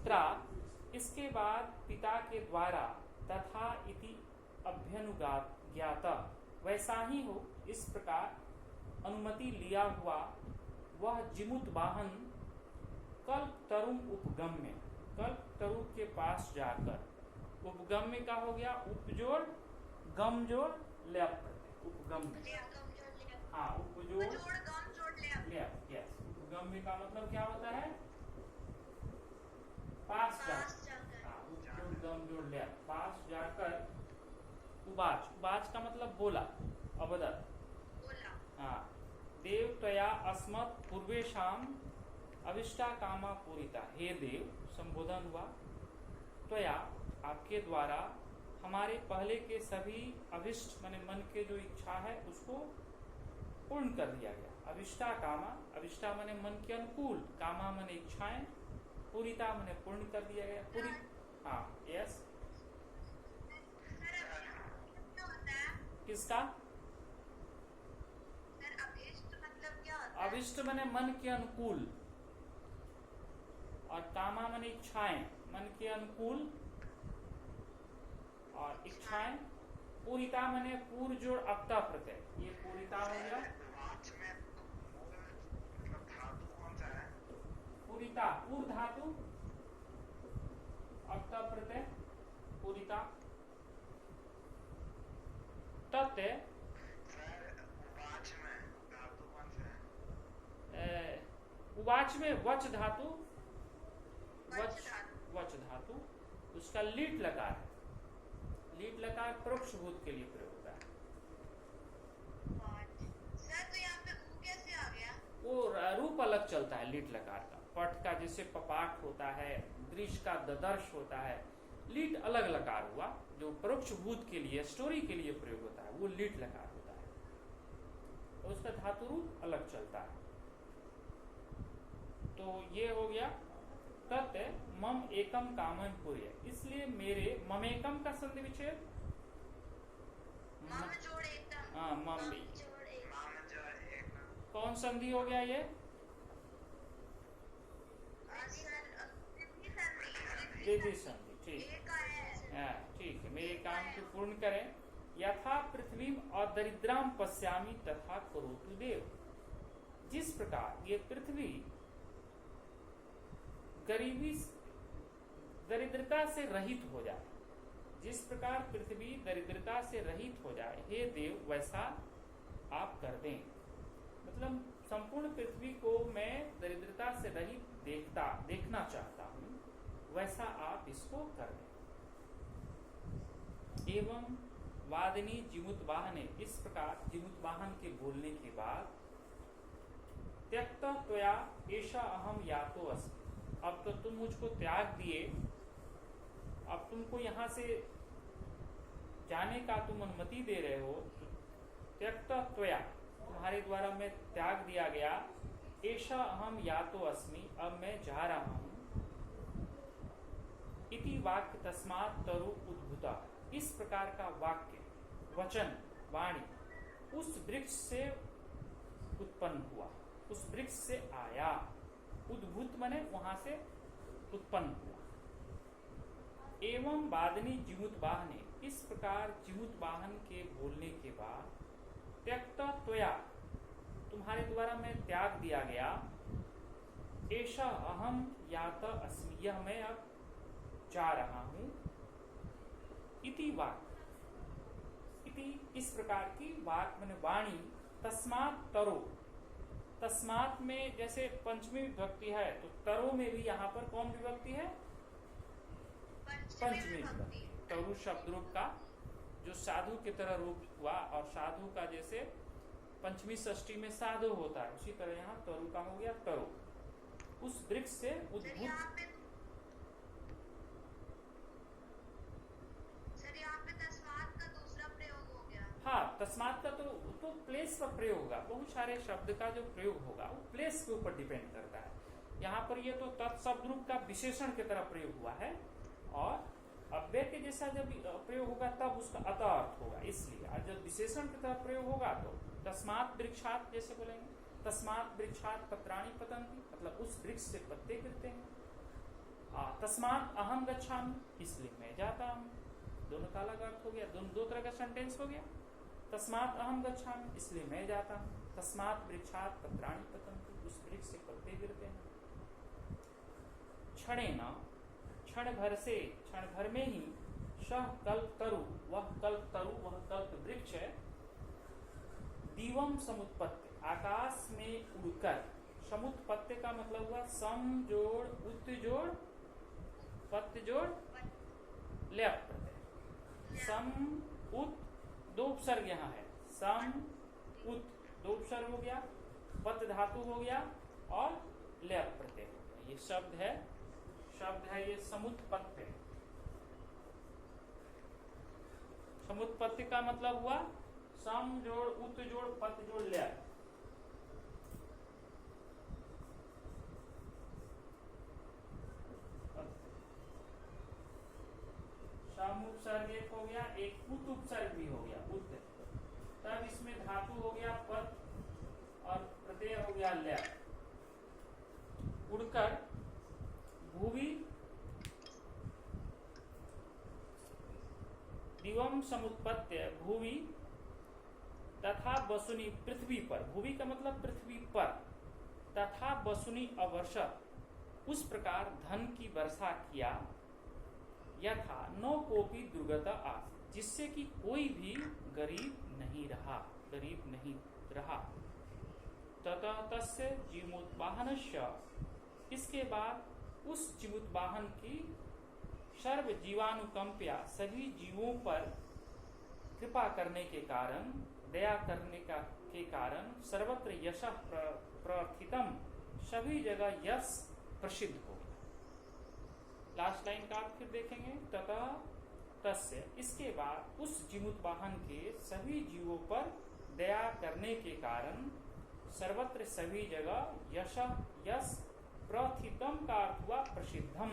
पुत्रा, इसके बाद पिता के द्वारा तथा इति अभ्यनुज्ञात ज्ञाता, वैसा ही हो इस प्रकार अनुमति लिया हुआ वह जिमुत वाहन कल्प तरुण उपगम्य, कल्प तरु के पास जाकर, उपगम्य का हो गया उपजोड़ गम जोड़ लय प्रत्यय, उपगम्य, हाँ उपजोड़ यस, उपगम्य का मतलब क्या होता है, पास जाकर, हाँ उपजोड़ गम जोड़ लय, पास जाकर उवाच, उवाच का मतलब बोला, अवदत, हाँ देव त्वया अस्मत् पूर्वेशाम अविष्टा कामा पूरिता, हे देव संबोधन हुआ, त्वया आपके द्वारा हमारे पहले के सभी अभिष्ट माने मन के जो इच्छा है उसको पूर्ण कर दिया गया। अविष्टा कामा, अविष्टा माने मन के अनुकूल, कामा माने इच्छाएं, पूरिता माने पूर्ण कर दिया गया, पूरी, हाँ यस, किसका, अभिष्ट माने मन के अनुकूल, और कामा माने इच्छाएं, मन के अनुकूल और इच्छाएं, पूरिता माने पूर्व जोड़ अक्ता प्रत्यय, ये पूरिता हो गया, पूरिता पूर्व धातु अक्ता प्रत्यय पूरिता, तत्व उवाच में वच धातु, वच धातु, उसका लीट लकार है, लीट लकार परोक्ष भूत के लिए प्रयोग होता है। सर तो यहाँ पे ऊ कैसे आ गया? वो रूप अलग चलता है लीट लकार का, पट का जैसे पपाट होता है, दृश्य का ददर्श होता है, लीट अलग लकार हुआ, जो परोक्ष भूत के लिए स्टोरी के लिए प्रयोग होता है वो लीट लकार होता है, तो उसका धातु रूप अलग चलता है। तो ये हो गया तत् मम एकम कामन पूर्य, इसलिए मेरे ममेकम का संधि विच्छेद, हाँ मम भी, कौन संधि हो गया ये, दीदी संधि, ठीक है, ठीक है, मेरे काम को पूर्ण करें। यथा पृथ्वी और दरिद्राम पश्यामी तथा करोतु देव, जिस प्रकार ये पृथ्वी गरीबी दरिद्रता से रहित हो जाए, जिस प्रकार पृथ्वी दरिद्रता से रहित हो जाए, हे देव वैसा आप कर दें, मतलब संपूर्ण पृथ्वी को मैं दरिद्रता से रहित देखना चाहता हूं, वैसा आप इसको कर दें। एवं वादिनी जिमुत वाहने, इस प्रकार जिमुत वाहन के बोलने के बाद त्यक्त त्वया एषा अहम यातो अस्मि, अब तो तुम मुझको त्याग दिए, अब तुमको यहां से जाने का तुम अनुमति दे रहे हो, त्यक्त त्वया तुम्हारे द्वारा मैं त्याग दिया गया, एषा अहम यातो अस्मि, अब मैं जा रहा हूं, इति वाक्य तस्मात् तरु उद्भूता, इस प्रकार का वाक्य वचन वाणी उस वृक्ष से उत्पन्न हुआ, उस वृक्ष से आया, उद्भूत मने वहां से उत्पन्न हुआ। एवं वादनी जिमुत वाहने, इस प्रकार जिमुत वाहन के बोलने के बाद त्यक्त त्वया तुम्हारे द्वारा मैं त्याग दिया गया, ऐसा अहम यात अस्मि, यह मैं अब जा रहा हूं, इति वाक्य, इति इस प्रकार की वाक्य मैंने वाणी, तस्मात् तरो, तस्मात में जैसे पंचमी विभक्ति है तो तरो में भी यहाँ पर कौन विभक्ति है, पंचमी विभक्ति, तरु शब्द रूप का जो साधु की तरह रूप हुआ, और साधु का जैसे पंचमी षष्ठी में साधु होता है, उसी तरह यहाँ तरु का हो गया तरो, उस वृक्ष से उद्भूत, हाँ तस्मात का तो प्लेस पर प्रयोग होगा, बहुत सारे शब्द का जो प्रयोग होगा वो प्लेस के ऊपर डिपेंड करता है। यहाँ पर ये तो तत्शब्द रूप का विशेषण की तरह प्रयोग हुआ है, और अव्यय के जैसा जब प्रयोग होगा तब उसका अत अर्थ होगा, इसलिए और जब विशेषण की तरह प्रयोग होगा तो तस्मात वृक्षात जैसे बोलेंगे, तस्मात वृक्षात पत्राणि पतंती, मतलब उस वृक्ष से पत्ते गिरते हैं, तस्मात् अहम गच्छामि, इसलिए मैं जाता हूँ। दोनों का अलग अर्थ हो गया, दोनों दो तरह का सेंटेंस हो गया। तस्मात् अहम गच्छामि, इसलिए मैं जाता हूँ। तस्मात् वृक्षात् पत्राणि पतन्ति, उस वृक्ष से पत्ते गिरते हैं। क्षणेन, क्षण भर से, क्षण भर में ही, सह कल्पतरु, वह कल्पतरु, वह कल्प वृक्ष है, दिवम समुत्पत्ति, आकाश में उड़कर। समुत्पत्ति का मतलब हुआ सम जोड़ उत जोड़ पत्त जोड़ ल्यप प्रत्यय। सम उत, दो उपसर्ग यहाँ है, सम उत दो उपसर्ग हो गया, पत धातु हो गया और ल्यप प्रत्यय हो गया। ये शब्द है ये समुत्पत्ति। समुत्पत्ति का मतलब हुआ सम जोड़ उत जोड़ पत जोड़ ल्यप। सम उपसर्ग एक हो गया, एक उत उपसर्ग भी हो गया, उत। तब इसमें धातु हो गया पत और प्रत्यय हो गया ल्यप। उड़कर भूवि दिवम समुत्पत्ति, भूवि तथा वसुनी, पृथ्वी पर। भूवि का मतलब पृथ्वी पर। तथा वसुनी अवर्षत, उस प्रकार धन की वर्षा किया। यथा नो कोपी दुर्गता आसीत्, जिससे कि कोई भी गरीब नहीं रहा। ततः तस्य जीमोत्वाहनस्य, इसके बाद उस जीमोत्वाहन की सर्व जीवानुकंप्या, सभी जीवों पर कृपा करने के कारण, दया करने के कारण, सर्वत्र यशः प्रथितम, सभी जगह यश प्रसिद्ध हो गया। लास्ट लाइन का आप फिर देखेंगे, तथा तस्य, इसके बाद उस जीमोत्वाहन के सभी जीवों पर दया करने के कारण, सर्वत्र सभी जगह यश प्रथितम का अर्थ हुआ प्रसिद्धम,